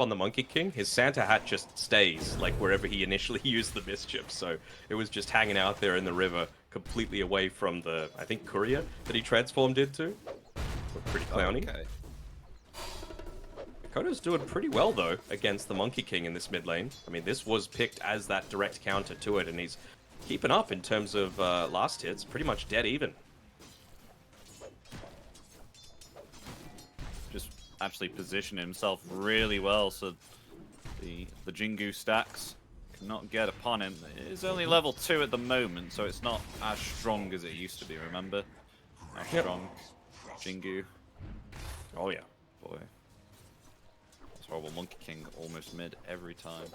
on the Monkey King, his Santa hat just stays like wherever he initially used the mischief. So it was just hanging out there in the river, completely away from the, I think, courier that he transformed into. Pretty clowny. Okay. Makoto's doing pretty well, though, against the Monkey King in this mid lane. I mean, this was picked as that direct counter to it, and he's keeping up in terms of last hits. Pretty much dead even. Just actually positioned himself really well, so the Jingu stacks cannot get upon him. It is only level 2 at the moment, so it's not as strong as it used to be, remember? How strong Jingu. Oh, yeah. Boy. This horrible Monkey King almost mid every time.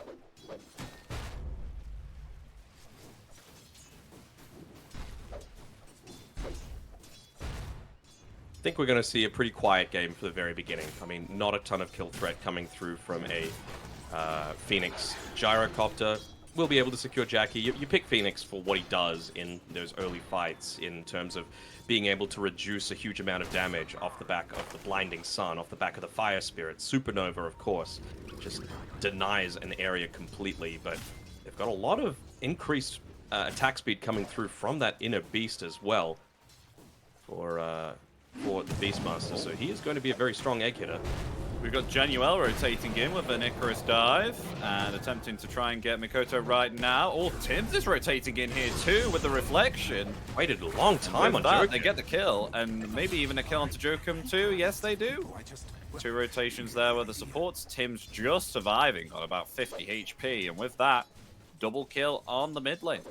I think we're going to see a pretty quiet game for the very beginning. I mean, not a ton of kill threat coming through from a Phoenix gyrocopter. We'll be able to secure Jackie. You pick Phoenix for what he does in those early fights in terms of being able to reduce a huge amount of damage off the back of the Blinding Sun, off the back of the Fire Spirit. Supernova, of course, just denies an area completely, but they've got a lot of increased attack speed coming through from that inner beast as well for the Beastmaster, so he is going to be a very strong egg hitter. We've got Januel rotating in with an Icarus dive and attempting to try and get Makoto right now. Oh, Tims is rotating in here too with the reflection. Waited a long time on that. Jokum. They get the kill, and maybe even a kill onto Jokum too. Yes, they do. 2 rotations there with the supports. Tim's just surviving on about 50 HP, and with that, double kill on the mid lane.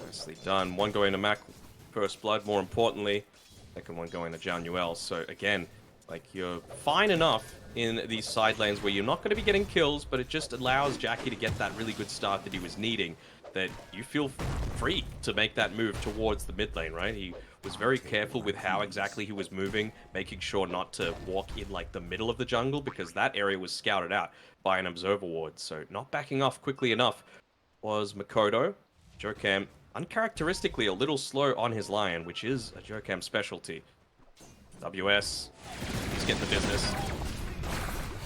Nicely done. One going to Mac, first blood, more importantly. Second one going to Januel. So again, like, you're fine enough in these side lanes where you're not going to be getting kills, but it just allows Jackie to get that really good start that he was needing, that you feel free to make that move towards the mid lane, right? He was very careful with how exactly he was moving, making sure not to walk in like the middle of the jungle, because that area was scouted out by an observer ward. So not backing off quickly enough was Makoto. Jokum, uncharacteristically a little slow on his line, which is a Jokum specialty. WS, he's getting the business.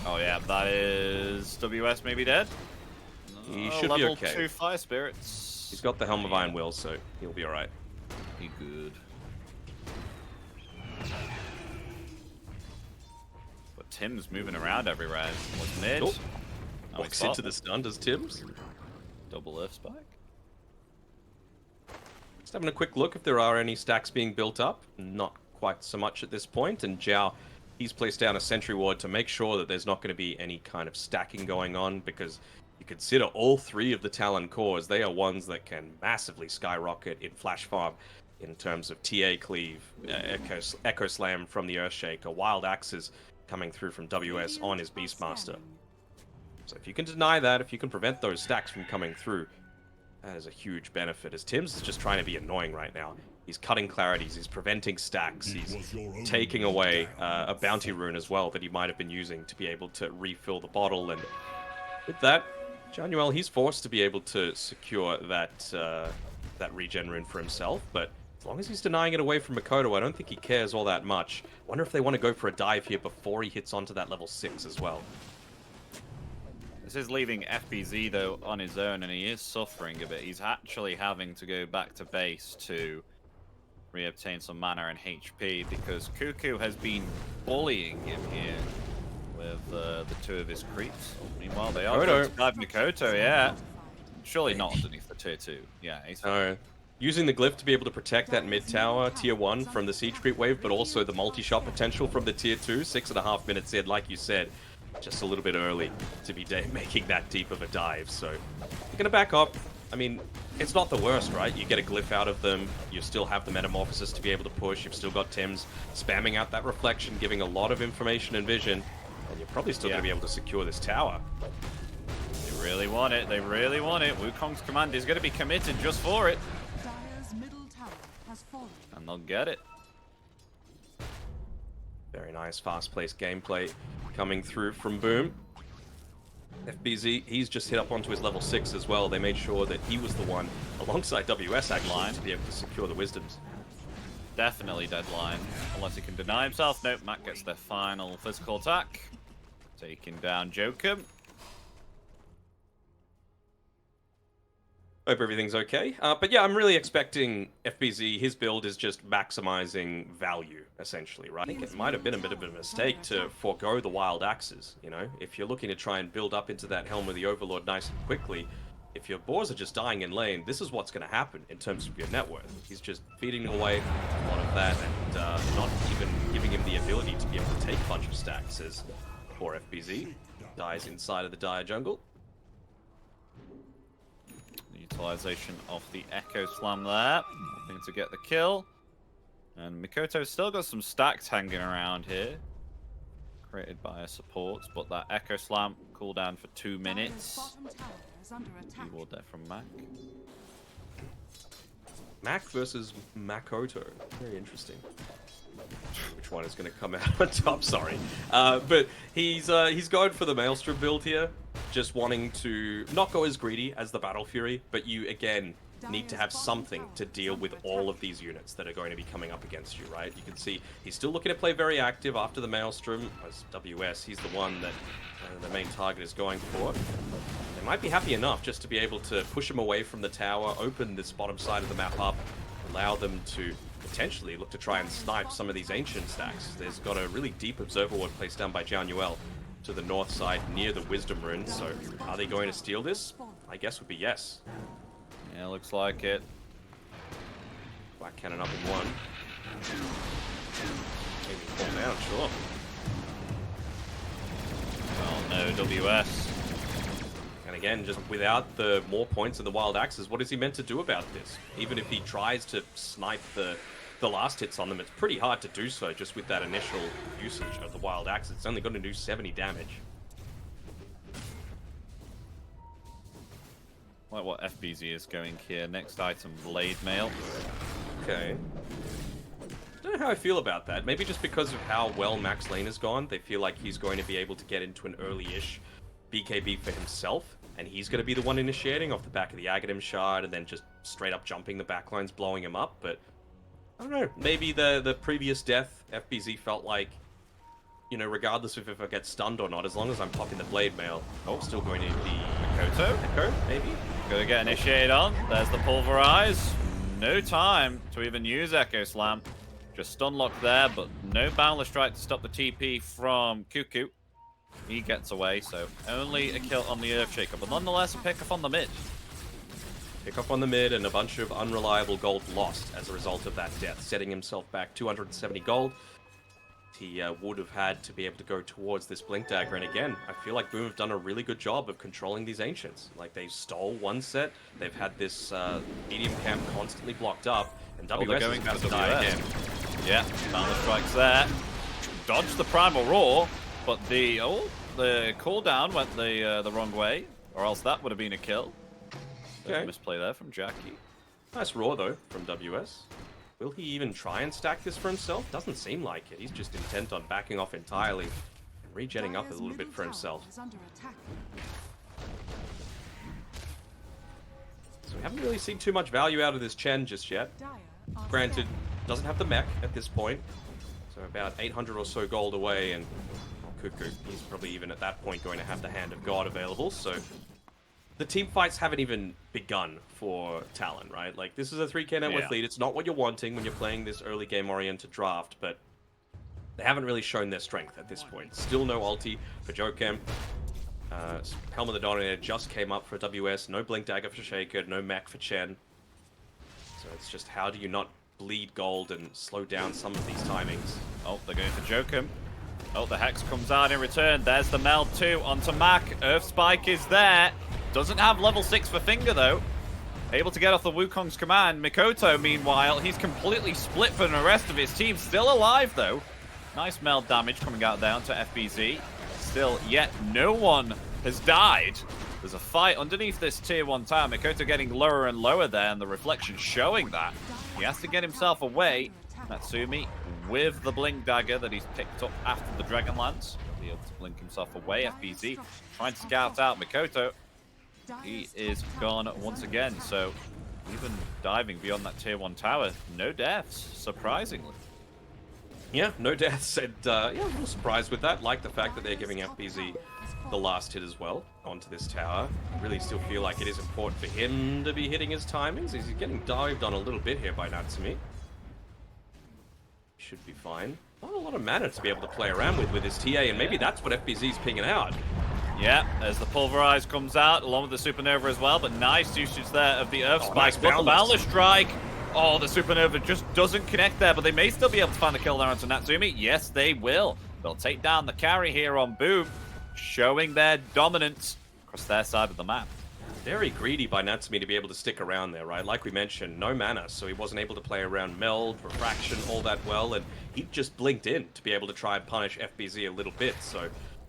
Oh yeah, that is WS maybe dead. He should be okay. Level 2 Fire Spirits. He's got the Helm of Iron Will, so he'll be alright. He good. But Tim's moving around everywhere. What's mid? Oh. Oh, Walks into the stun, does Tims. Double Earth Spike. Just having a quick look if there are any stacks being built up. Not quite so much at this point, and Zhao, he's placed down a sentry ward to make sure that there's not going to be any kind of stacking going on, because you consider all 3 of the Talon cores, they are ones that can massively skyrocket in Flash Farm in terms of TA Cleave, Echo Slam from the Earthshaker, Wild Axes coming through from WS on his Beastmaster. So if you can deny that, if you can prevent those stacks from coming through, that is a huge benefit, as Tims is just trying to be annoying right now. He's cutting clarities, he's preventing stacks, he's taking away a bounty rune as well that he might have been using to be able to refill the bottle, and with that, Januel, he's forced to be able to secure that that regen rune for himself, but as long as he's denying it away from Makoto, I don't think he cares all that much. Wonder if they want to go for a dive here before he hits onto that level 6 as well. This is leaving FBZ though on his own, and he is suffering a bit. He's actually having to go back to base to re-obtain some mana and HP, because Cuckoo has been bullying him here with the 2 of his creeps. Meanwhile, they are going to dive Makoto, yeah. Surely not underneath the tier 2. Yeah, he's fine. Using the glyph to be able to protect that mid tower, tier 1, from the siege creep wave, but also the multi-shot potential from the tier 2. 6.5 minutes in, like you said. Just a little bit early to be making that deep of a dive, so you're going to back up. I mean, it's not the worst, right? You get a glyph out of them, you still have the Metamorphosis to be able to push, you've still got Tims spamming out that reflection, giving a lot of information and vision, and you're probably still going to be able to secure this tower. They really want it, they really want it. Wukong's command is going to be committed just for it. Dire's middle tower has fallen. And they'll get it. Very nice, fast-paced gameplay coming through from Boom. FBZ, he's just hit up onto his level 6 as well. They made sure that he was the one, alongside WS actually, to be able to secure the Wisdoms. Definitely deadline, unless he can deny himself. Nope, Matt gets their final physical attack. Taking down Jokum. Hope everything's okay. But yeah, I'm really expecting FBZ, his build is just maximizing value, essentially, right? I think it might have been a bit of a mistake to forego the wild axes, you know? If you're looking to try and build up into that Helm of the Overlord nice and quickly, if your boars are just dying in lane, this is what's going to happen in terms of your net worth. He's just feeding away a lot of that and not even giving him the ability to be able to take a bunch of stacks as poor FBZ dies inside of the dire jungle. Utilization of the Echo Slam there. Hoping to get the kill. And Mikoto's still got some stacks hanging around here. Created by a support, but that Echo Slam cooldown for 2 minutes. Reward there from Mac. Mac versus Makoto. Very interesting. Which one is going to come out on top? Sorry. But he's going for the Maelstrom build here. Just wanting to not go as greedy as the Battle Fury, but you, again, need to have something to deal with all of these units that are going to be coming up against you, right? You can see he's still looking to play very active after the Maelstrom. As WS, he's the one that the main target is going for. They might be happy enough just to be able to push him away from the tower, open this bottom side of the map up, allow them to potentially look to try and snipe some of these ancient stacks. There's got a really deep observer ward placed down by Jiao Nuel to the north side near the Wisdom Rune, so are they going to steal this? I guess would be yes. Yeah, looks like it. Black Cannon up in one. Maybe fall down, sure. Well, no WS. And again, just without the more points and the wild axes, what is he meant to do about this? Even if he tries to snipe the last hits on them, it's pretty hard to do so just with that initial usage of the wild axe. It's only going to do 70 damage. Like what FBZ is going here. Next item, Blade Mail. Okay. Don't know how I feel about that. Maybe just because of how well Max Lane has gone, they feel like he's going to be able to get into an early-ish BKB for himself, and he's going to be the one initiating off the back of the Aghanim Shard and then just straight up jumping the backlines, blowing him up. But I don't know, maybe the previous death, FBZ felt like, you know, regardless of if I get stunned or not, as long as I'm popping the Blade Mail, I'm still going to be Makoto. Echo, maybe? Gonna get initiated on. There's the Pulverize. No time to even use Echo Slam. Just stun lock there, but no Boundless Strike to stop the TP from Cuckoo. He gets away, so only a kill on the Earthshaker, but nonetheless a pick up on the mid. Pick up on the mid and a bunch of unreliable gold lost as a result of that death, setting himself back 270 gold. He would have had to be able to go towards this Blink Dagger, and again, I feel like Boom have done a really good job of controlling these Ancients. Like, they stole one set, they've had this medium camp constantly blocked up, and WS is about to die again. Yeah, Boundless Strike's there. Dodged the Primal Roar, but the cooldown went the wrong way, or else that would have been a kill. Okay. Misplay there from Jackie. Nice roar, though, from WS. Will he even try and stack this for himself? Doesn't seem like it. He's just intent on backing off entirely and regenning up a little bit for himself. So we haven't really seen too much value out of this Chen just yet. Granted, doesn't have the mech at this point. So about 800 or so gold away, and Cuckoo, he's probably even at that point going to have the Hand of God available, so the team fights haven't even begun for Talon, right? Like, this is a 3k net worth lead. It's not what you're wanting when you're playing this early game-oriented draft, but they haven't really shown their strength at this point. Still no ulti for Jokem. Helm of the Dominator just came up for WS. No Blink Dagger for Shaker. No mech for Chen. So it's just, how do you not bleed gold and slow down some of these timings? Oh, they're going for Jokem. Oh, the Hex comes out in return. There's the meld 2 onto Mac. Earth Spike is there. Doesn't have level 6 for Finger, though. Able to get off the Wukong's command. Mikoto, meanwhile, he's completely split from the rest of his team. Still alive, though. Nice meld damage coming out there onto FBZ. Still, yet no one has died. There's a fight underneath this tier 1 tower. Mikoto getting lower and lower there, and the reflection showing that. He has to get himself away. Natsumi with the Blink Dagger that he's picked up after the Dragonlance. Be able to blink himself away. FBZ trying to scout out Mikoto. He is gone once again, so even diving beyond that tier 1 tower, no deaths, surprisingly. Yeah, no deaths, and yeah, a little surprised with that. Like the fact that they're giving FBZ the last hit as well onto this tower. I really still feel like it is important for him to be hitting his timings. He's getting dived on a little bit here by Natsumi. Should be fine. Not a lot of mana to be able to play around with his TA, and maybe that's what FBZ's pinging out. Yeah, as the Pulverize comes out, along with the Supernova as well, but nice usage there of the Earth Spike. Nice But the Boundless. Boundless Strike, oh, the Supernova just doesn't connect there, but they may still be able to find the kill there onto Natsumi. Yes, they will. They'll take down the carry here on Boom, showing their dominance across their side of the map. Very greedy by Natsumi to be able to stick around there, right? Like we mentioned, no mana, so he wasn't able to play around Meld, Refraction, all that well, and he just blinked in to be able to try and punish FBZ a little bit, so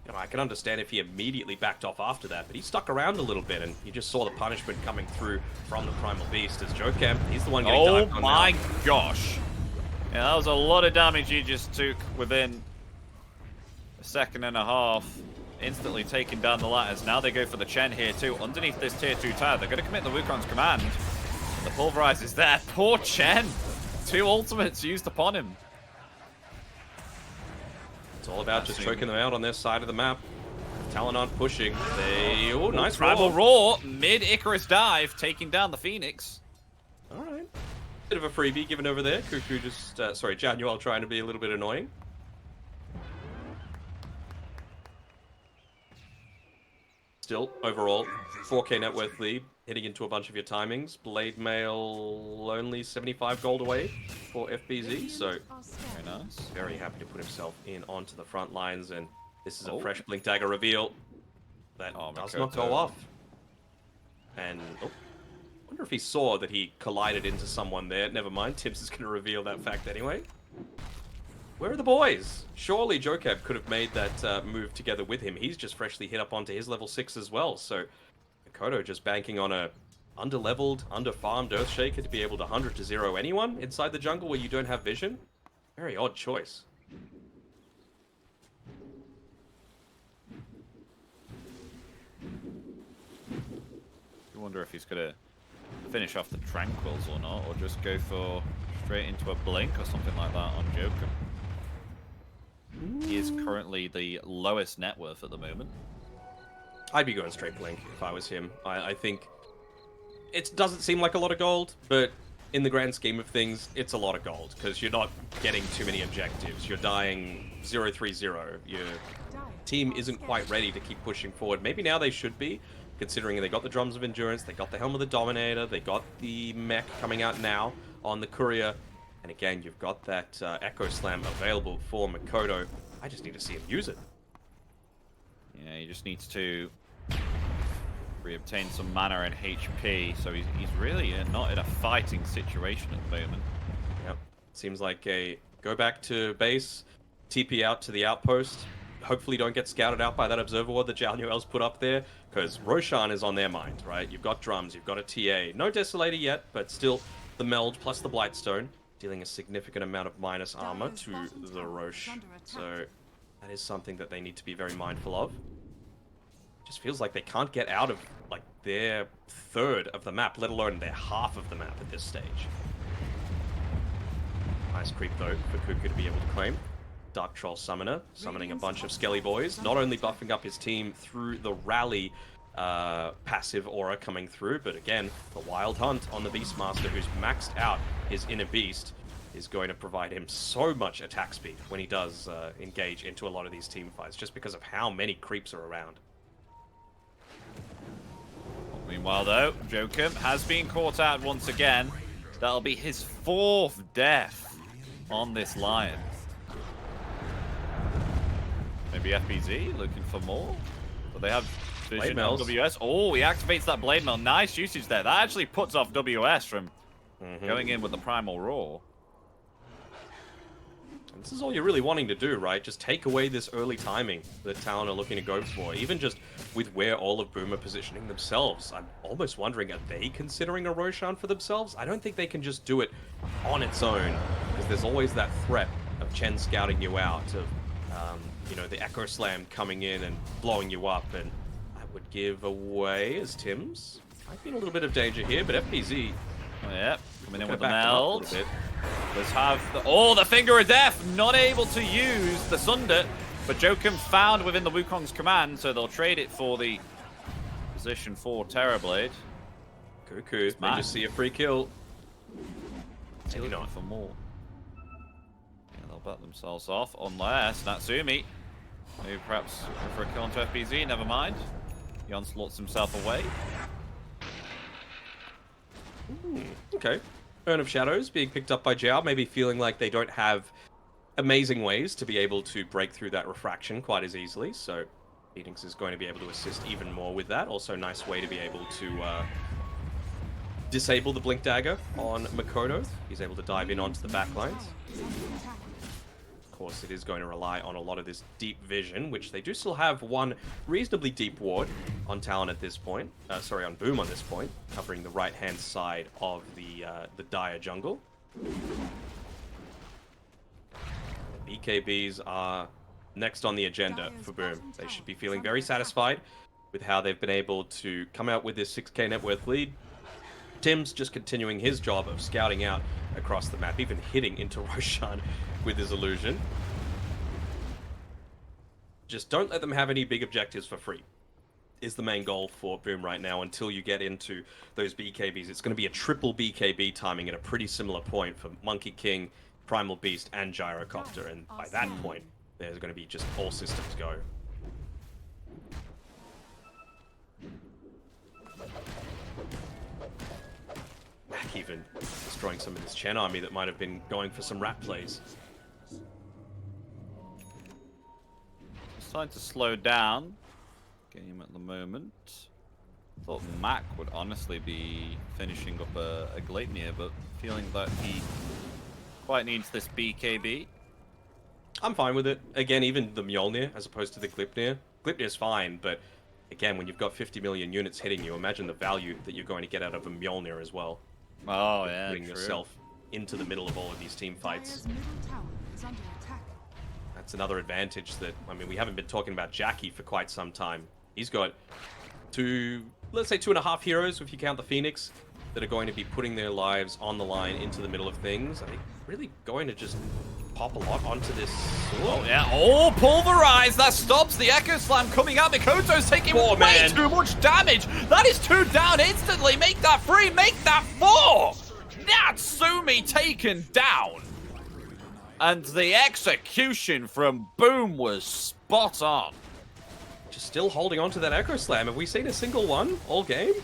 you know, I can understand if he immediately backed off after that, but he stuck around a little bit, and you just saw the punishment coming through from the Primal Beast as Jokem, he's the one getting dived on Oh my now. gosh. Yeah, that was a lot of damage he just took within a second and a half. Instantly taking down the ladders. Now they go for the Chen here too. Underneath this tier 2 tower, they're going to commit the Wukong's command. The Pulverize is there. Poor Chen. 2 ultimates used upon him. It's all about just choking them out on their side of the map. Talon aren't pushing. They... Oh, nice Primal roll. Roar, mid-Icarus dive, taking down the Phoenix. Alright. Bit of a freebie given over there. Cuckoo just... sorry, Januel trying to be a little bit annoying. Still, overall, 4K net worth lead, hitting into a bunch of your timings. Blade Mail only 75 gold away for FBZ, so Very nice. very happy to put himself in onto the front lines, and this is a fresh Blink Dagger reveal that does not go off. And, oh, wonder if he saw that he collided into someone there. Never mind, Tibbs is going to reveal that fact anyway. Where are the boys? Surely Jokab could have made that move together with him. He's just freshly hit up onto his level 6 as well. So Makoto just banking on a under-leveled, under-farmed Earthshaker to be able to 100-0 anyone inside the jungle where you don't have vision. Very odd choice. You wonder if he's going to finish off the Tranquils or not, or just go for straight into a Blink or something like that on Joker. He is currently the lowest net worth at the moment. I'd be going straight Blink if I was him. I think it doesn't seem like a lot of gold, but in the grand scheme of things, it's a lot of gold because you're not getting too many objectives. You're dying 0-3-0. Your team isn't quite ready to keep pushing forward. Maybe now they should be, considering they got the Drums of Endurance, they got the Helm of the Dominator, they got the mech coming out now on the Courier. And again, you've got that Echo Slam available for Makoto. I just need to see him use it. Yeah, he just needs to reobtain some mana and HP, so he's really not in a fighting situation at the moment. Yep. Seems like a go back to base, TP out to the outpost. Hopefully don't get scouted out by that observer ward that Jalnuel's put up there, because Roshan is on their mind, right? You've got drums, you've got a TA. No Desolator yet, but still the Meld plus the Blightstone, dealing a significant amount of minus armor to the Roche. So that is something that they need to be very mindful of. Just feels like they can't get out of like their third of the map, let alone their half of the map at this stage. Nice creep though for Cuckoo to be able to claim. Dark Troll Summoner, summoning a bunch of Skelly Boys, not only buffing up his team through the rally passive aura coming through, but again, the Wild Hunt on the Beastmaster, who's maxed out his Inner Beast, is going to provide him so much attack speed when he does engage into a lot of these team fights, just because of how many creeps are around. Meanwhile, though, Joker has been caught out once again. That'll be his 4th death on this Lion. Maybe FBZ looking for more? But they have vision on WS. Oh, he activates that Blade Mail. Nice usage there. That actually puts off WS from going in with the Primal Roar. And this is all you're really wanting to do, right? Just take away this early timing that Talon are looking to go for. Even just with where all of Boom are positioning themselves. I'm almost wondering, are they considering a Roshan for themselves? I don't think they can just do it on its own, because there's always that threat of Chen scouting you out, of you know, the Echo Slam coming in and blowing you up, and I would give away as Tims. Might be in a little bit of danger here, but FBZ... Oh, yeah, coming in with the backed him up a meld. little bit. Let's have the Finger of Death, not able to use the Sunder, but Jokum found within the Wukong's command, so they'll trade it for the position for Terrorblade. Cuckoo, they just see a free kill. Maybe not for more. Yeah, they'll bat themselves off, unless Natsumi, maybe perhaps for a kill onto FBZ, never mind. Jan slots himself away. Okay. Urn of Shadows being picked up by Jiao, maybe feeling like they don't have amazing ways to be able to break through that refraction quite as easily, so Phoenix is going to be able to assist even more with that. Also, nice way to be able to disable the Blink Dagger on Makoto. He's able to dive in onto the backlines. Of course, it is going to rely on a lot of this deep vision, which they do still have one reasonably deep ward on Talon at this point. Sorry, on Boom on this point, covering the right-hand side of the Dire jungle. BKBs are next on the agenda for Boom. They should be feeling very satisfied with how they've been able to come out with this 6k net worth lead. Tim's just continuing his job of scouting out across the map, even hitting into Roshan with his illusion. Just don't let them have any big objectives for free, is the main goal for Boom right now until you get into those BKBs. It's going to be a triple BKB timing at a pretty similar point for Monkey King, Primal Beast, and Gyrocopter, and by that point, there's going to be just all systems go. Mac even destroying some of this Chen army that might have been going for some rat plays. It's time to slow down game at the moment. Thought Mac would honestly be finishing up a Gleipnir, but feeling that he quite needs this BKB. I'm fine with it. Again, even the Mjolnir as opposed to the Gleipnir. Gleipnir's fine, but again, when you've got 50 million units hitting you, imagine the value that you're going to get out of a Mjolnir as well. Oh, yeah, putting yourself into the middle of all of these team fights. That's another advantage that, I mean, we haven't been talking about Jackie for quite some time. He's got let's say 2.5 heroes, if you count the Phoenix, that are going to be putting their lives on the line into the middle of things. I think really going to just pop a lot onto this. Oh, yeah. Oh, pulverize. That stops the Echo Slam coming out. Mikoto's taking way too much damage. That is 2 down instantly. Make that 3. Make that 4. Natsumi taken down. And the execution from Boom was spot on. Just still holding on to that Echo Slam. Have we seen a single one all game?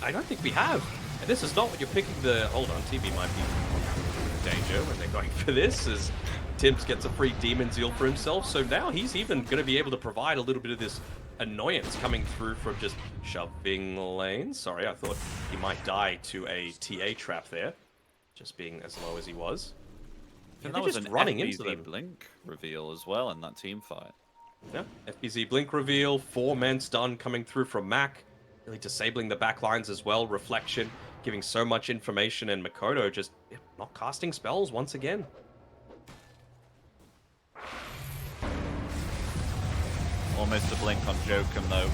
I don't think we have. And this is not what you're picking the... Hold on, TV might be in danger when they're going for this, as Tims gets a free Demon Zeal for himself. So now he's even going to be able to provide a little bit of this annoyance coming through from just shoving lanes. Sorry, I thought he might die to a TA trap there, just being as low as he was. And that was an FBZ Blink reveal as well in that team fight. Yeah, FBZ Blink reveal, 4-man stun coming through from Mac, really disabling the back lines as well. Reflection, giving so much information, and Makoto just not casting spells once again. Almost a blink on Jokum though.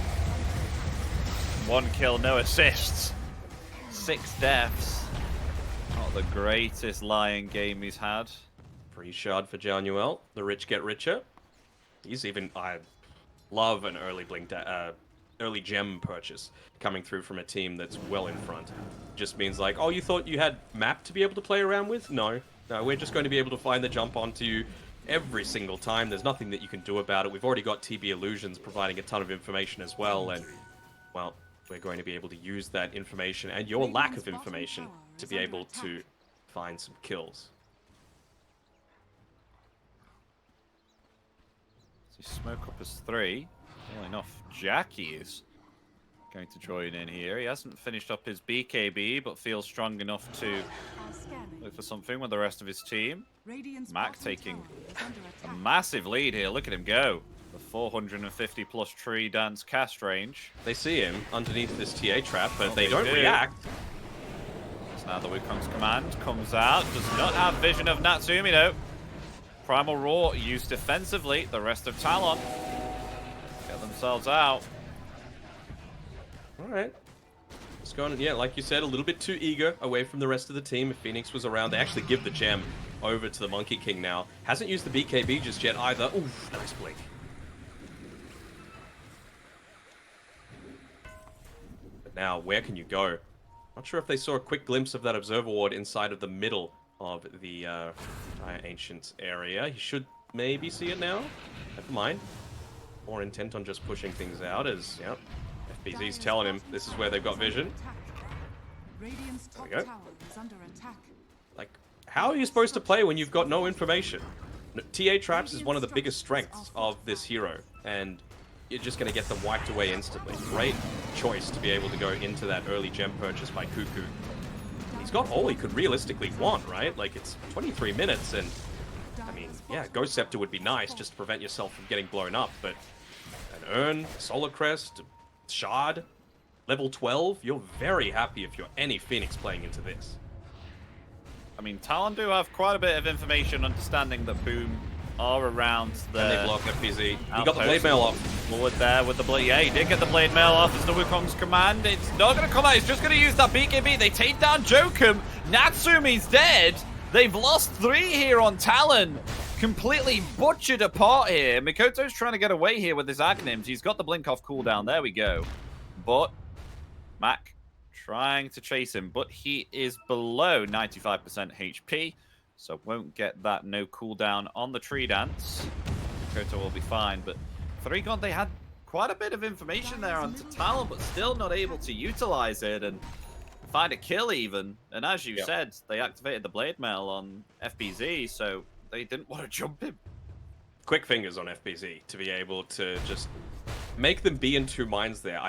1 kill, no assists. 6 deaths. Not the greatest Lion game he's had. Free shard for Januel. The rich get richer. He's even... I love an early blink, early gem purchase coming through from a team that's well in front. Just means like, oh, you thought you had map to be able to play around with? No, we're just going to be able to find the jump onto you every single time. There's nothing that you can do about it. We've already got TB Illusions providing a ton of information as well, and well, we're going to be able to use that information and your lack of information to be able to find some kills. Smoke up as 3. Well enough, Jackie is going to join in here. He hasn't finished up his BKB, but feels strong enough to look for something with the rest of his team. Mac taking a massive lead here. Look at him go. The 450 plus tree dance cast range. They see him underneath this TA trap, but they don't react. So now the Wukong's command comes out. Does not have vision of Natsumi though. Primal Roar used defensively. The rest of Talon get themselves out. Alright. Just going, yeah, like you said, a little bit too eager away from the rest of the team. If Phoenix was around, they actually give the gem over to the Monkey King now. Hasn't used the BKB just yet either. Oof, nice blink. But now, where can you go? Not sure if they saw a quick glimpse of that Observer Ward inside of the middle of the Ancient area. He should maybe see it now. Never mind. More intent on just pushing things out as, yep, FBZ's telling him this is where they've got vision. There we go. Like, how are you supposed to play when you've got no information? TA traps is one of the biggest strengths of this hero, and you're just going to get them wiped away instantly. Great choice to be able to go into that early gem purchase by Cuckoo. He's got all he could realistically want, right? Like, it's 23 minutes, and I mean, yeah, Ghost Scepter would be nice just to prevent yourself from getting blown up, but an Urn, Solar Crest, Shard, level 12, you're very happy if you're any Phoenix playing into this. I mean, Talon do have quite a bit of information, understanding that Boom are around the... And they block FPZ. He got the Blade Mail off. Forward there with the Blade. Yeah, he did get the Blade Mail off as the Wukong's command. It's not going to come out. He's just going to use that BKB. They take down Jokum. Natsumi's dead. They've lost 3 here on Talon. Completely butchered apart here. Mikoto's trying to get away here with his Agnims. He's got the blink off cooldown. There we go. But Mac trying to chase him, but he is below 95% HP, so won't get that no cooldown on the tree dance. Mikoto will be fine, but Threegon, they had quite a bit of information there on Talon, but still not able to utilize it and find a kill even. And as you said, they activated the Blade Mail on FBZ, so they didn't want to jump him. Quick fingers on FBZ to be able to just make them be in two minds there.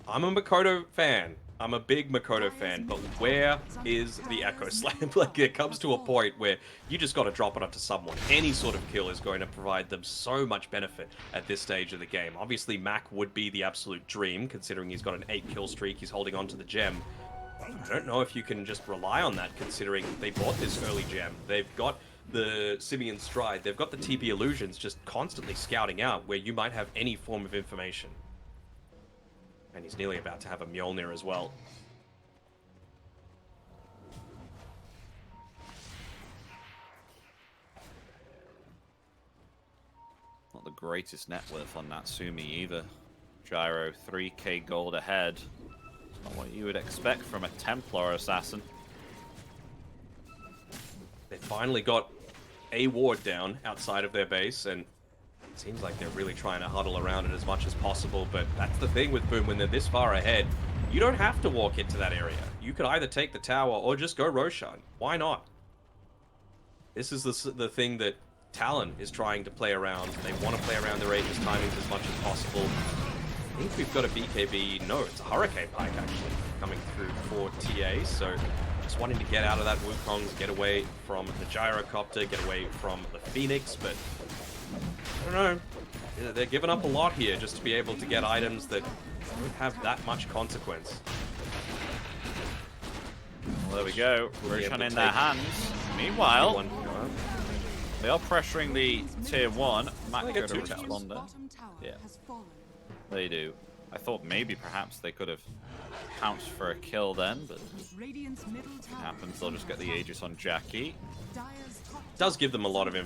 I'm a Mikoto fan. I'm a big Mikoto fan, but where is the Echo Slam? Like, it comes to a point where you just got to drop it onto someone. Any sort of kill is going to provide them so much benefit at this stage of the game. Obviously, Mac would be the absolute dream, considering he's got an 8-kill streak. He's holding on to the gem. I don't know if you can just rely on that, considering they bought this early gem. They've got the Simian Stride. They've got the TP Illusions just constantly scouting out where you might have any form of information. And he's nearly about to have a Mjolnir as well. Not the greatest net worth on Natsumi either. Gyro, 3k gold ahead. Not what you would expect from a Templar assassin. They finally got a ward down outside of their base, and it seems like they're really trying to huddle around it as much as possible, but that's the thing with Boom. When they're this far ahead, you don't have to walk into that area. You could either take the tower or just go Roshan. Why not? This is the thing that Talon is trying to play around. They want to play around their Aegis timings as much as possible. I think we've got a BKB. No, it's a Hurricane Pike, actually, coming through for TA, so just wanting to get out of that Wukong's, get away from the Gyrocopter, get away from the Phoenix, but I don't know. They're giving up a lot here just to be able to get items that don't have that much consequence. Well, there we go. Roshan in their hands. Meanwhile, they are pressuring the tier 1. Mac go to responder. Yeah, they do. I thought maybe perhaps they could have pounced for a kill then, but it happens. They'll just get the Aegis on Jackie. It does give them a lot of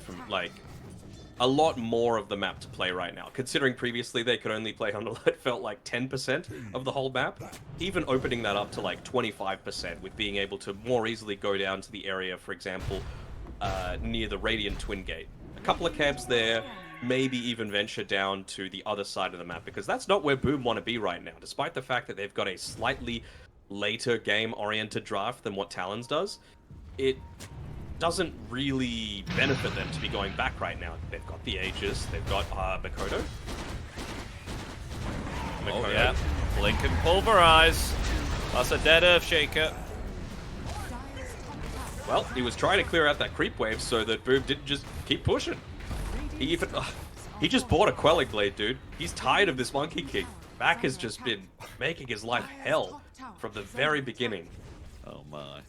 a lot more of the map to play right now. Considering previously they could only play on, it felt like 10% of the whole map. Even opening that up to like 25% with being able to more easily go down to the area, for example, near the Radiant Twin Gate. A couple of camps there, maybe even venture down to the other side of the map, because that's not where Boom want to be right now. Despite the fact that they've got a slightly later game-oriented draft than what Talons does, it doesn't really benefit them to be going back right now. They've got the Aegis, they've got Mikoto. Oh yeah, blink and pulverize. That's a dead Earth Shaker. Well, he was trying to clear out that creep wave so that Boom didn't just keep pushing. He even he just bought a Quelling Blade, dude. He's tired of this Monkey King. Mac has just been making his life hell from the very beginning. Oh my.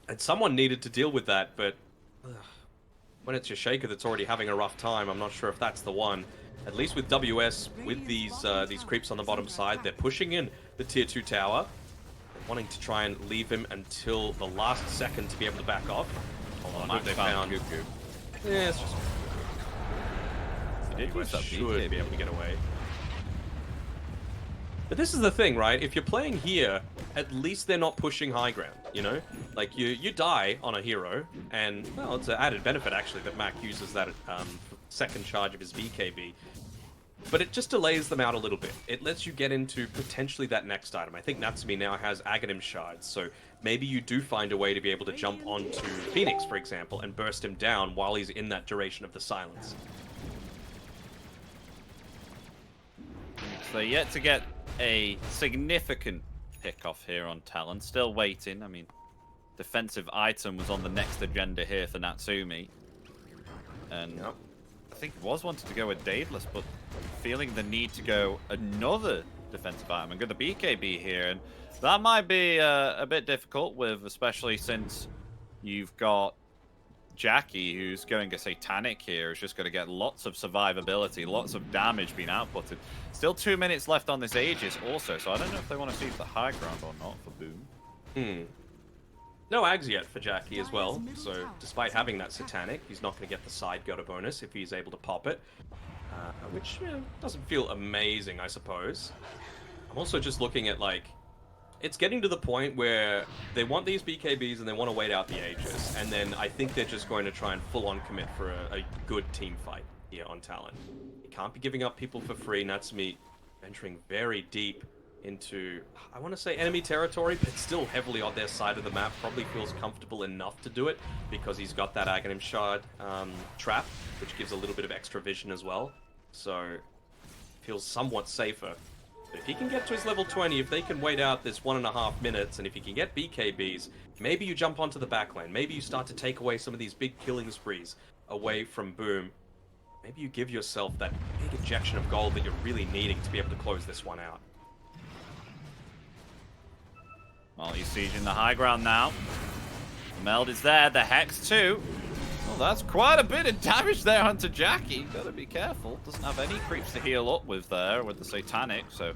And someone needed to deal with that, but when it's your Shaker that's already having a rough time, I'm not sure if that's the one. at least with WS, with these creeps on the bottom side, they're pushing in the tier 2 tower. They're wanting to try and leave him until the last second to be able to back off. Oh, Max they found Cuckoo. Yeah, it's just... He did use that should be able to get away. But this is the thing, right? If you're playing here, at least they're not pushing high ground, you know? Like, you die on a hero, and, well, it's an added benefit, actually, that Mac uses that second charge of his BKB. But it just delays them out a little bit. It lets you get into potentially that next item. I think Natsumi now has Aghanim Shards, so maybe you do find a way to be able to jump onto Phoenix, for example, and burst him down while he's in that duration of the silence. So yet to get a significant pick off here on Talon. Still waiting. I mean, defensive item was on the next agenda here for Natsumi. And yep. I think was wanted to go with Daedalus, but feeling the need to go another defensive item and go the BKB here. And that might be a bit difficult, with especially since you've got Jackie, who's going a Satanic here, is just going to get lots of survivability, lots of damage being outputted. Still 2 minutes left on this Aegis also, so I don't know if they want to see the high ground or not for Boom. No Ags yet for Jackie as well, so despite having that Satanic, he's not going to get the side gutter bonus if he's able to pop it. Which doesn't feel amazing, I suppose. I'm also just looking at, like, it's getting to the point where they want these BKBs and they want to wait out the Aegis, and then I think they're just going to try and full-on commit for a good team fight here on Talon. You can't be giving up people for free. Natsumi venturing very deep into, I want to say enemy territory, but still heavily on their side of the map. Probably feels comfortable enough to do it because he's got that Aghanim Shard trap, which gives a little bit of extra vision as well. So, feels somewhat safer. If he can get to his level 20, if they can wait out this 1.5 minutes, and if he can get BKBs, maybe you jump onto the backline. Maybe you start to take away some of these big killing sprees away from Boom. Maybe you give yourself that big injection of gold that you're really needing to be able to close this one out. Well, he's sieging the high ground now. The meld is there, the Hex too. Well, that's quite a bit of damage there onto Jackie. Gotta be careful. Doesn't have any creeps to heal up with there with the Satanic, so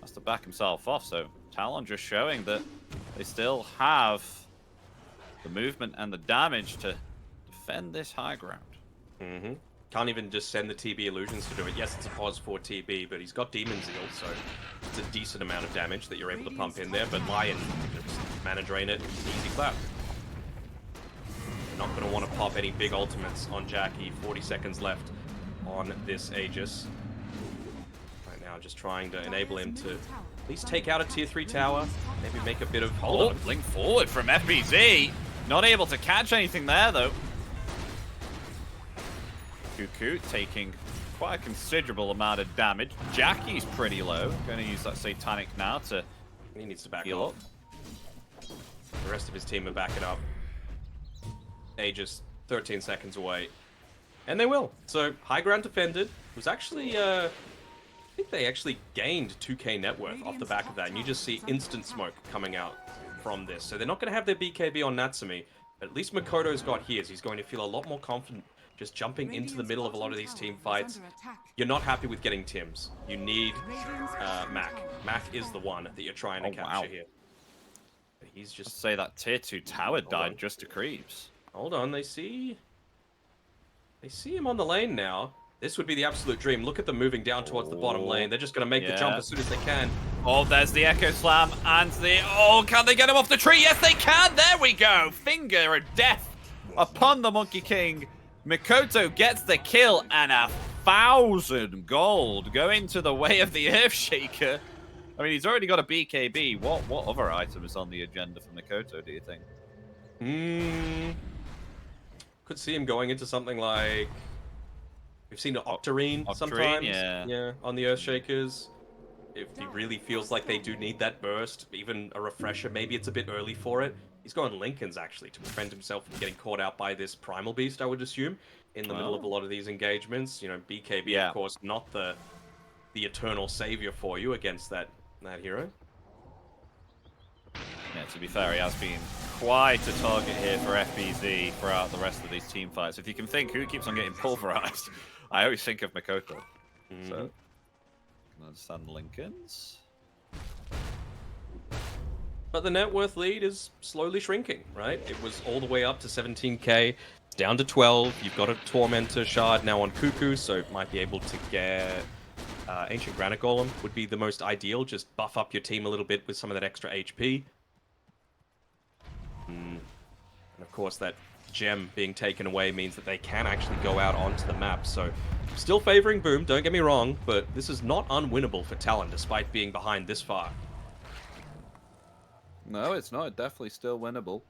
has to back himself off. So Talon just showing that they still have the movement and the damage to defend this high ground. Can't even just send the TB illusions to do it. Yes, it's a pause for TB, but he's got Demon Zeal, so it's a decent amount of damage that you're able to pump in there. But Lion, just mana drain it, easy clap. Not going to want to pop any big ultimates on Jackie. 40 seconds left on this Aegis. Right now, just trying to enable him to at least take out a tier 3 tower. Maybe make a bit of... Hold on. Blink forward from FBZ. Not able to catch anything there, though. Cuckoo taking quite a considerable amount of damage. Jackie's pretty low. Going to use that Satanic now to he needs to back heal up. The rest of his team are backing up. Aegis 13 seconds away. And they will. So, high ground defended. It was actually, I think they actually gained 2k net worth off the back of that. And you just see instant smoke coming out from this. So they're not going to have their BKB on Natsumi. But at least Makoto's got his. He's going to feel a lot more confident just jumping into the middle of a lot of these team fights. You're not happy with getting Tims. You need Mac. Mac is the one that you're trying to capture here. But he's just... I'd say that tier 2 tower died just to creeps. Hold on, they see him on the lane now. This would be the absolute dream. Look at them moving down towards the bottom lane. They're just going to make the jump as soon as they can. Oh, there's the Echo Slam and the... Oh, can they get him off the tree? Yes, they can. There we go. Finger of death upon the Monkey King. Mikoto gets the kill and 1,000 gold going to the way of the Earthshaker. I mean, he's already got a BKB. What other item is on the agenda for Mikoto, do you think? Could see him going into something like... We've seen an Octarine sometimes. Yeah, on the Earthshakers. If he really feels like they do need that burst, even a refresher, maybe it's a bit early for it. He's going Lincolns, actually, to prevent himself from getting caught out by this Primal Beast, I would assume, in the middle of a lot of these engagements. You know, BKB, of course, not the eternal savior for you against that hero. Yeah, to be fair, he has been quite a target here for FBZ throughout the rest of these team fights. If you can think who keeps on getting pulverized I always think of Makoto. Mhm. So, can understand Lincoln's. But the net worth lead is slowly shrinking, right? It was all the way up to 17k, down to 12. You've got a Tormentor shard now on Cuckoo, so might be able to get Ancient Granite Golem would be the most ideal. Just buff up your team a little bit with some of that extra HP. And of course, that gem being taken away means that they can actually go out onto the map. So still favoring Boom, don't get me wrong, but this is not unwinnable for Talon despite being behind this far. No, it's not. Definitely still winnable.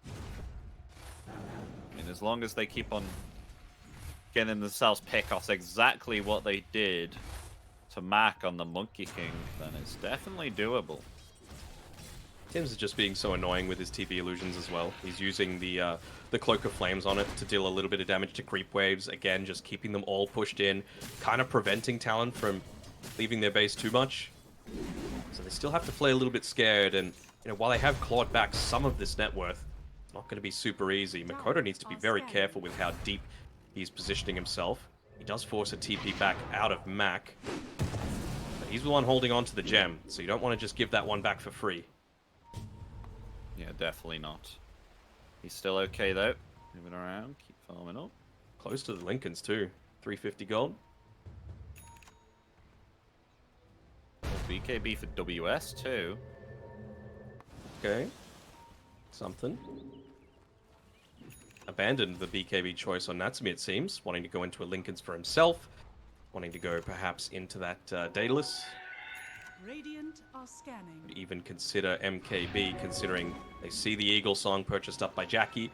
I mean, as long as they keep on getting themselves pickoffs exactly what they did to Mac on the Monkey King, then it's definitely doable. Tim's is just being so annoying with his TP illusions as well. He's using the Cloak of Flames on it to deal a little bit of damage to creep waves. Again, just keeping them all pushed in, kind of preventing Talon from leaving their base too much. So they still have to play a little bit scared, and you know, while they have clawed back some of this net worth, it's not going to be super easy. Makoto needs to be very careful with how deep he's positioning himself. He does force a TP back out of Mac, but he's the one holding on to the gem, so you don't want to just give that one back for free. Yeah, definitely not. He's still okay though. Moving around, keep farming up. Close to the Lincolns too. 350 gold. Oh, BKB for WS too. Okay. Something. Abandoned the BKB choice on Natsumi, it seems. Wanting to go into a Lincoln's for himself. Wanting to go perhaps into that Daedalus. Radiant are scanning. Would even consider MKB, considering they see the Eagle Song purchased up by Jackie.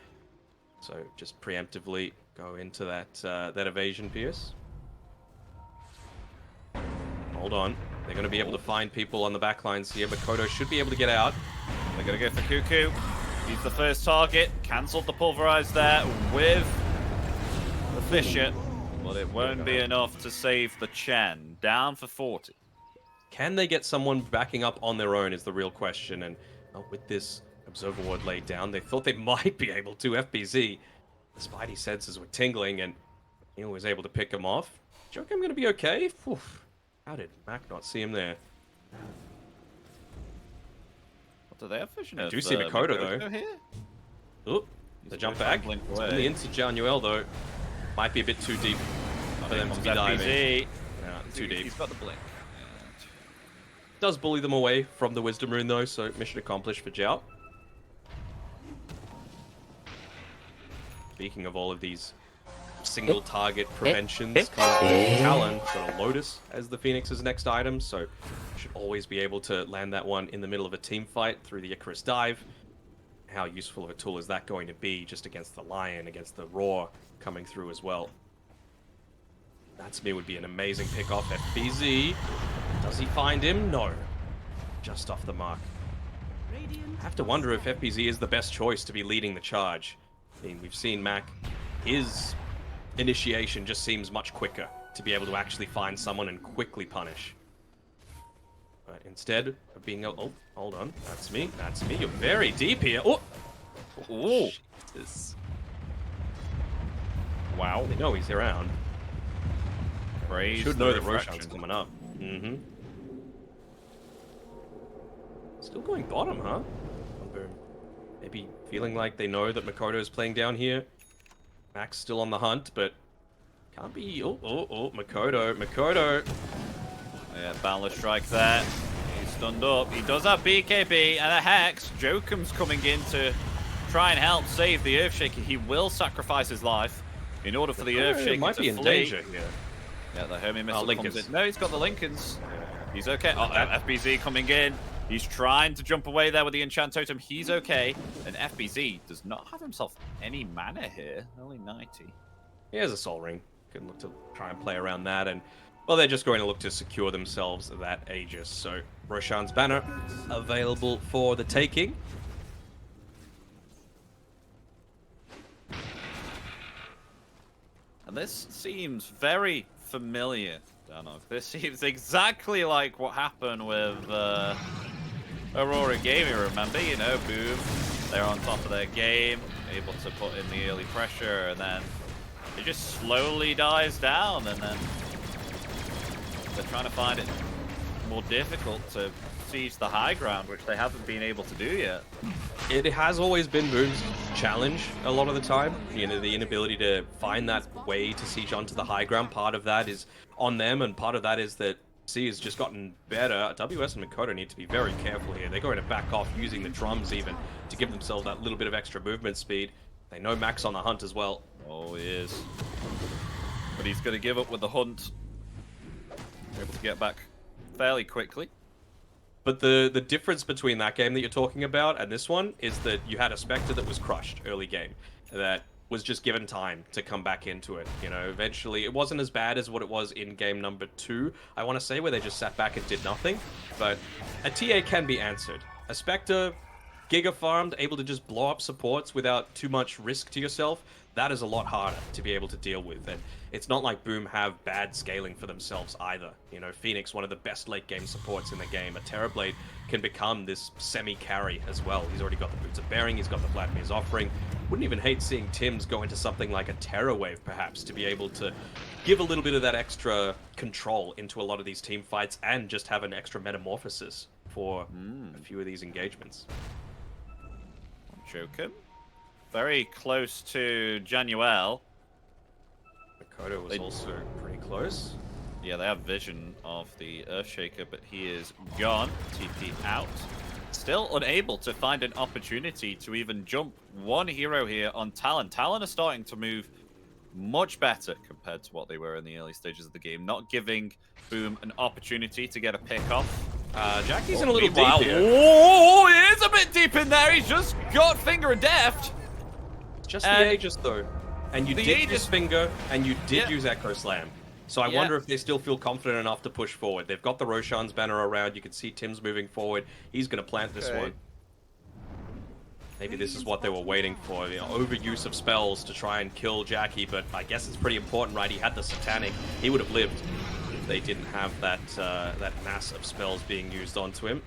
So just preemptively go into that that evasion pierce. Hold on. They're going to be able to find people on the backlines here. Makoto should be able to get out. They're going to go for Cuckoo. He's the first target. Cancelled the Pulverize there with the Fissure. But it won't be enough to save the Chen. Down for 40. Can they get someone backing up on their own is the real question. And with this Observer Ward laid down, they thought they might be able to. FBZ, the Spidey senses were tingling, and he was able to pick him off. Joke, I'm going to be okay? Oof. How did Mac not see him there? What do they have vision I of? do see Makoto, though. Here? Oop, the jump back. It's on the into Januel, though. Might be a bit too deep for them to be diving. Yeah, too deep. He's got the blink. Does bully them away from the Wisdom Rune, though, so mission accomplished for Zhao. Speaking of all of these single target preventions, Talon got a Lotus as the Phoenix's next item, so should always be able to land that one in the middle of a team fight through the Icarus Dive. How useful of a tool is that going to be just against the Lion, against the Roar coming through as well? That's me would be an amazing pick off. FBZ, does he find him? No, just off the mark. I have to wonder if FBZ is the best choice to be leading the charge. I mean, we've seen Mac, his initiation just seems much quicker to be able to actually find someone and quickly punish. But instead of being, oh, hold on, that's me, you're very deep here. Oh, oh, Jesus. Wow, they know he's around. Should know that Roshan's coming up. Mm-hmm. Still going bottom, huh? Boom. Maybe feeling like they know that Makoto is playing down here. Mac's still on the hunt, but can't be. Oh, Makoto. Yeah, Boundless Strike there. He's stunned up. He does have BKB and a Hex. Jokum's coming in to try and help save the Earthshaker. He will sacrifice his life in order for the Earthshaker might to be in flee. danger here. Yeah, the Hermit Missile Lincolns. comes in. No, he's got the Lincolns. He's okay. Oh, FBZ coming in. He's trying to jump away there with the Enchant Totem. He's okay. And FBZ does not have himself any mana here. Only 90. He has a Soul Ring. Can look to try and play around that. And, well, they're just going to look to secure themselves that Aegis. So, Roshan's banner available for the taking. And this seems very familiar, Danov. This seems exactly like what happened with Aurora Gaming, remember? You know, boom, they're on top of their game, able to put in the early pressure, and then It just slowly dies down, and then they're trying to find it more difficult to siege the high ground, which they haven't been able to do yet. It has always been Boom's challenge a lot of the time. You know, the inability to find that way to siege onto the high ground. Part of that is on them, and part of that is that C has just gotten better. WS and Makoto need to be very careful here. They're going to back off using the drums even to give themselves that little bit of extra movement speed. They know Max on the hunt as well. Oh, he is. But he's going to give up with the hunt. Able to get back fairly quickly. But the difference between that game that you're talking about and this one is that you had a Spectre that was crushed early game, that was just given time to come back into it. You know, eventually it wasn't as bad as what it was in game number 2, I want to say, where they just sat back and did nothing. But a TA can be answered. A Spectre, Giga farmed, able to just blow up supports without too much risk to yourself, that is a lot harder to be able to deal with. And it's not like Boom have bad scaling for themselves either. You know, Phoenix, one of the best late game supports in the game. A Terrorblade can become this semi-carry as well. He's already got the Boots of Bearing, he's got the Vladimir's Offering. Wouldn't even hate seeing Tims go into something like a Terror Wave, perhaps, to be able to give a little bit of that extra control into a lot of these team fights and just have an extra metamorphosis for a few of these engagements. Joker. Very close to Januel. Makoto was also pretty close. Yeah, they have vision of the Earthshaker, but he is gone. TP out. Still unable to find an opportunity to even jump one hero here on Talon. Talon are starting to move much better compared to what they were in the early stages of the game, not giving Boom an opportunity to get a pick off. Jackie's in a little deep here. Oh, he is a bit deep in there. He's just got Finger Adeft. Just the Aegis, though. And you did Aegis... use Finger, and you did use Echo Slam. So I wonder if they still feel confident enough to push forward. They've got the Roshan's banner around. You can see Tim's moving forward. He's going to plant this one. Maybe this is what they were waiting for. You know, overuse of spells to try and kill Jackie, but I guess it's pretty important, right? He had the Satanic. He would have lived if they didn't have that that mass of spells being used onto him.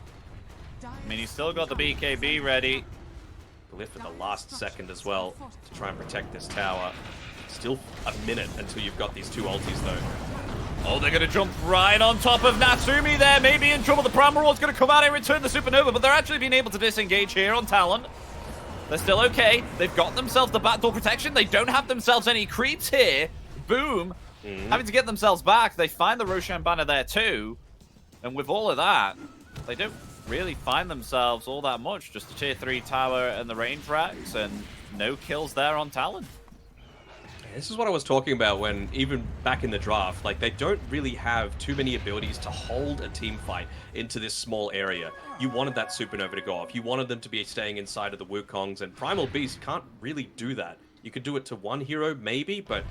I mean, he's still got the BKB ready. Lift at the last second as well to try and protect this tower. Still a minute until you've got these two ultis, though. Oh, they're going to jump right on top of Natsumi there. Maybe in trouble. The Prime Maraud's going to come out and return the Supernova, but they're actually being able to disengage here on Talon. They're still okay. They've got themselves the backdoor protection. They don't have themselves any creeps here. Boom. Having to get themselves back. They find the Roshan banner there too. And with all of that, they don't really find themselves all that much. Just a tier 3 tower and the range racks, and no kills there on Talon. This is what I was talking about when, even back in the draft, like, they don't really have too many abilities to hold a team fight into this small area. You wanted that Supernova to go off. You wanted them to be staying inside of the Wukongs, and Primal Beast can't really do that. You could do it to one hero, maybe, but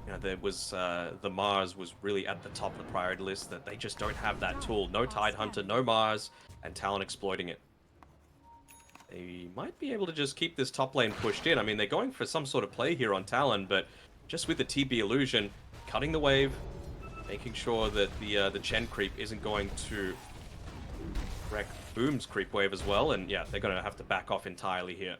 you know, there was the Mars was really at the top of the priority list, that they just don't have that tool. No Tidehunter, no Mars, and Talon exploiting it. They might be able to just keep this top lane pushed in. I mean, they're going for some sort of play here on Talon, but just with the TB illusion, cutting the wave, making sure that the Chen creep isn't going to wreck Boom's creep wave as well, and yeah, they're going to have to back off entirely here.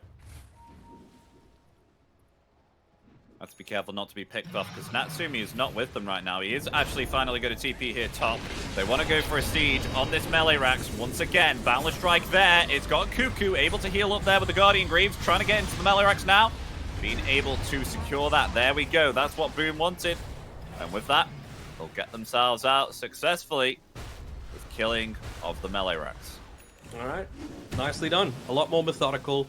Have to be careful not to be picked off, because Natsumi is not with them right now. He is actually finally going to TP here top. They want to go for a siege on this melee racks. Once again, Boundless Strike there. It's got Cuckoo able to heal up there with the Guardian Greaves, trying to get into the melee racks now. Being able to secure that. There we go. That's what Boom wanted. And with that, they'll get themselves out successfully with killing of the melee racks. All right, nicely done. A lot more methodical,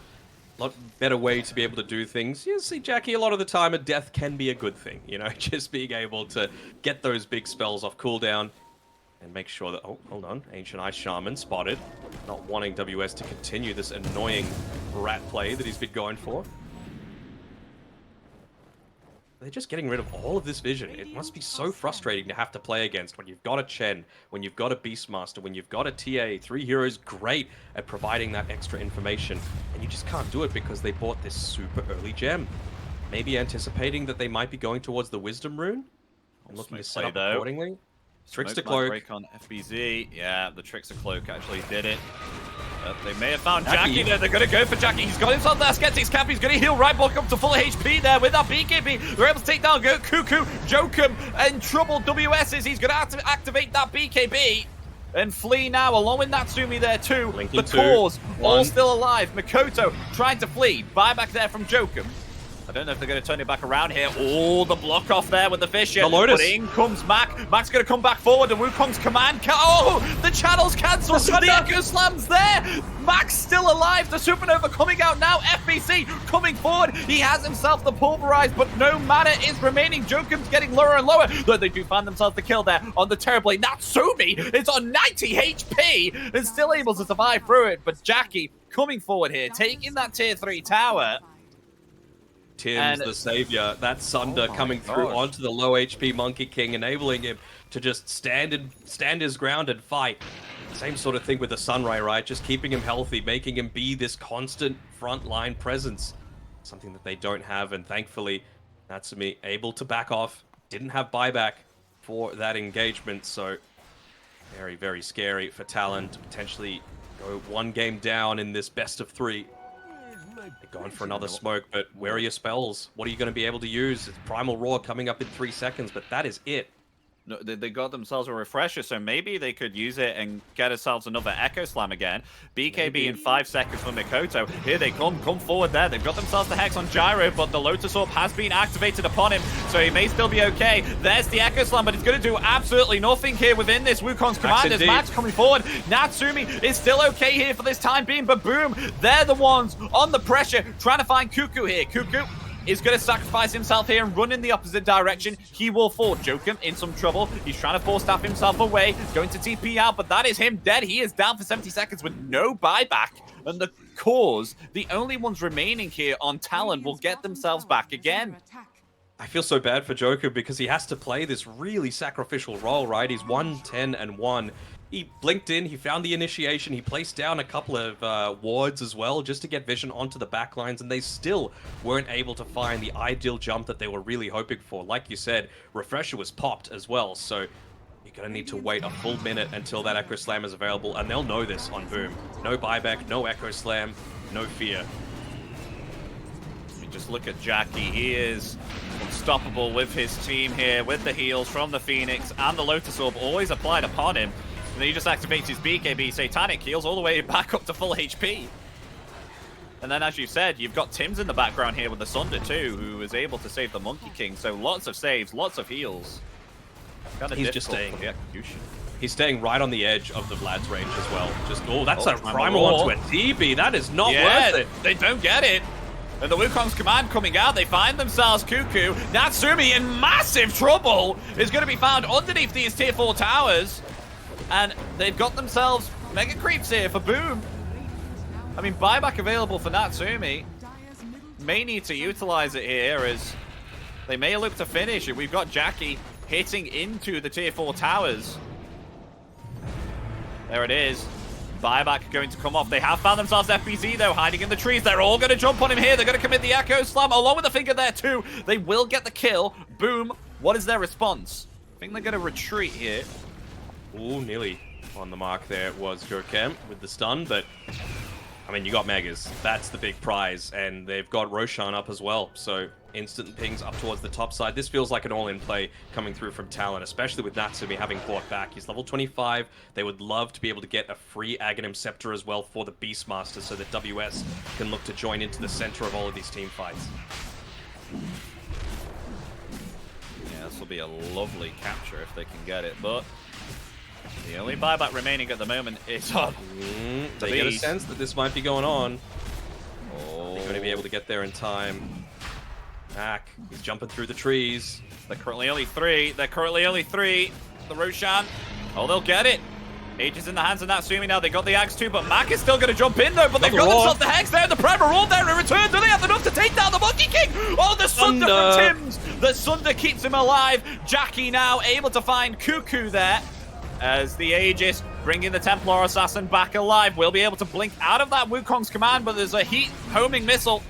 a lot better way to be able to do things. You see, Jackie, a lot of the time a death can be a good thing. You know, just being able to get those big spells off cooldown and make sure that... Oh, hold on. Ancient Ice Shaman spotted. Not wanting WS to continue this annoying rat play that he's been going for. They're just getting rid of all of this vision. It must be so frustrating to have to play against when you've got a Chen, when you've got a Beastmaster, when you've got a TA. 3 heroes great at providing that extra information, and you just can't do it because they bought this super early gem. Maybe anticipating that they might be going towards the Wisdom Rune and looking to set up accordingly. Trickster Cloak. Break on FBZ. Yeah, the Trickster Cloak actually did it. They may have found Jackie there. They're going to go for Jackie. He's got himself that Skeptic's cap. He's going to heal right back up to full HP there with that BKB. They're able to take down Cuckoo, Jokum, and trouble WS's. He's going to activate that BKB and flee now, along with Natsumi there too. Linking the cause, all one. still alive. Makoto trying to flee. Buyback there from Jokum. I don't know if they're going to turn it back around here. Oh, the block off there with the Fisher. The Lotus. But in comes Mac. Mac's going to come back forward, and Wukong's command. Oh, the channel's cancelled. The Echo Slam's there. Mac's still alive. The Supernova coming out now. FBC coming forward. He has himself the Pulverize, but no mana is remaining. Jokum's getting lower and lower. Though they do find themselves the kill there on the Terrorblade. Natsumi is on 90 HP and still able to survive through it. But Jackie coming forward here, taking that tier 3 tower. Tim's the savior. That Sunder coming through onto the low HP Monkey King, enabling him to just stand his ground and fight. Same sort of thing with the Sunray, right? Just keeping him healthy, making him be this constant frontline presence. Something that they don't have, and thankfully, Natsumi able to back off. Didn't have buyback for that engagement, so very, very scary for Talon to potentially go one game down in this best of 3. They're going for another smoke, but where are your spells? What are you going to be able to use? It's Primal Roar coming up in 3 seconds, but that is it. No, they got themselves a refresher, so maybe they could use it and get themselves another Echo Slam again. BKB in 5 seconds for Mikoto. Here they come forward there. They've got themselves the Hex on Gyro, but the Lotus Orb has been activated upon him, so he may still be okay. There's the Echo Slam, but it's going to do absolutely nothing here within this Wukong's command. There's Max coming forward. Natsumi is still okay here for this time being, but boom, they're the ones on the pressure, trying to find Cuckoo here. Cuckoo is going to sacrifice himself here and run in the opposite direction. He will fall. Jokum in some trouble. He's trying to force staff himself away, going to TP out, but that is him dead. He is down for 70 seconds with no buyback. And the cause, the only ones remaining here on Talon, will get themselves back again. I feel so bad for Joker because he has to play this really sacrificial role, right? He's 1-10-1. He blinked in, he found the initiation, he placed down a couple of wards as well just to get vision onto the backlines, and they still weren't able to find the ideal jump that they were really hoping for. Like you said, Refresher was popped as well, so you're going to need to wait a full minute until that Echo Slam is available, and they'll know this on Boom. No buyback, no Echo Slam, no fear. Just look at Jackie. He is unstoppable with his team here, with the heals from the Phoenix and the Lotus Orb always applied upon him. And then he just activates his BKB Satanic heals all the way back up to full HP. And then, as you said, you've got Tim's in the background here with the Sunder too, who is able to save the Monkey King. So lots of saves, lots of heals. Kind of He's just difficult staying for the execution. He's staying right on the edge of the Vlad's range as well. Just, oh, that's a Primal Primal Roar. onto a TB. That is not Yeah, worth it. they don't get it. And the Wukong's command coming out, they find themselves Cuckoo. Natsumi in massive trouble is going to be found underneath these tier 4 towers. And they've got themselves Mega Creeps here for Boom. I mean, buyback available for Natsumi. May need to utilize it here as they may look to finish it. We've got Jackie hitting into the tier 4 towers. There it is. Buyback going to come off. They have found themselves FBZ though, hiding in the trees. They're all going to jump on him here. They're going to commit the Echo Slam along with the finger there too. They will get the kill. Boom. What is their response? I think they're going to retreat here. Ooh, nearly on the mark there was Jokem with the stun, but I mean, you got Megas. That's the big prize, and they've got Roshan up as well, so instant pings up towards the top side. This feels like an all-in play coming through from Talon, especially with Natsumi having fought back. He's level 25. They would love to be able to get a free Aghanim Scepter as well for the Beastmaster so that WS can look to join into the center of all of these team fights. Yeah, this will be a lovely capture if they can get it, but the only buyback remaining at the moment is on. They get a sense that this might be going on. Oh. They're going to be able to get there in time. Mac, he's jumping through the trees. They're currently only 3. They're currently only 3. The Roshan. Oh, they'll get it. Aegis in the hands of Natsumi now. They got the Axe too, but Mac is still going to jump in though. But they've got themselves the Hex there. The Primal Roar there in return. Do they have enough to take down the Monkey King? Oh, the Sunder from Tim's. The Sunder keeps him alive. Jackie now able to find Cuckoo there. As the Aegis bringing the Templar Assassin back alive. We'll be able to blink out of that Wukong's command, but there's a heat homing missile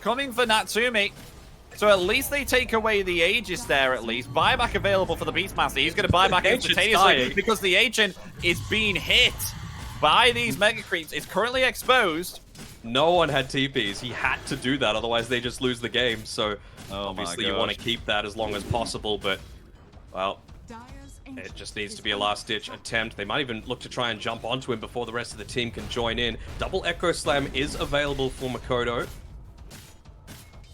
coming for Natsumi. So at least they take away the Aegis there at least. Buyback available for the Beastmaster. He's going to buy back instantaneously because the Agent is being hit. by these Mega Creeps. It's currently exposed. No one had TPs. He had to do that, otherwise they just lose the game. So obviously you want to keep that as long as possible, but well, it just needs to be a last-ditch attempt. They might even look to try and jump onto him before the rest of the team can join in. Double Echo Slam is available for Makoto.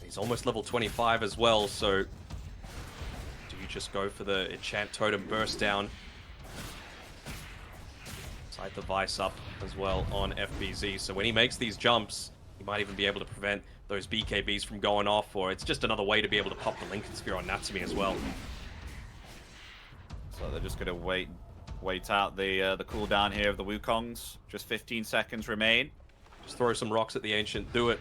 He's almost level 25 as well, so do you just go for the Enchant Totem burst down? Tied the Vice up as well on FBZ, so when he makes these jumps, he might even be able to prevent those BKBs from going off, or it's just another way to be able to pop the Lincoln Sphere on Natsumi as well. So they're just going to wait out the cooldown here of the Wukongs. Just 15 seconds remain. Just throw some rocks at the Ancient, do it.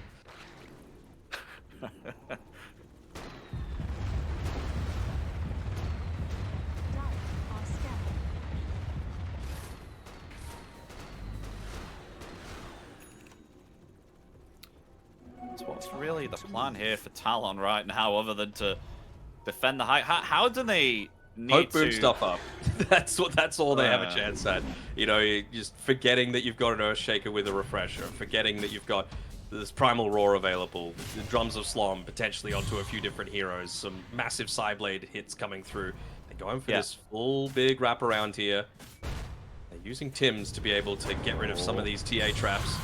So what's really the plan here for Talon right now, other than to defend the height? How do they need Hope boom to stuff up? That's all they have a chance at. You know, you're just forgetting that you've got an Earthshaker with a refresher, forgetting that you've got this Primal Roar available, the Drums of Slom potentially onto a few different heroes, some massive Psyblade hits coming through. They're going for this full big wraparound here. They're using Tims to be able to get rid of some of these TA traps.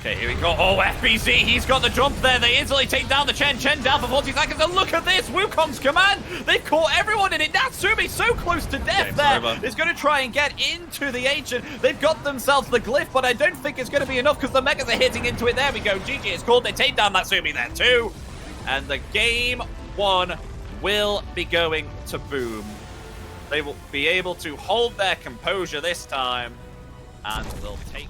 Okay, here we go. Oh, FBZ, he's got the jump there. They instantly take down the Chen down for 40 seconds. And look at this, Wukong's command. They've caught everyone in it. Natsumi so close to death there. Is going to try and get into the Ancient. They've got themselves the Glyph, but I don't think it's going to be enough because the Megas are hitting into it. There we go. GG is called. They take down Natsumi there too. And the game one will be going to Boom. They will be able to hold their composure this time. And they'll take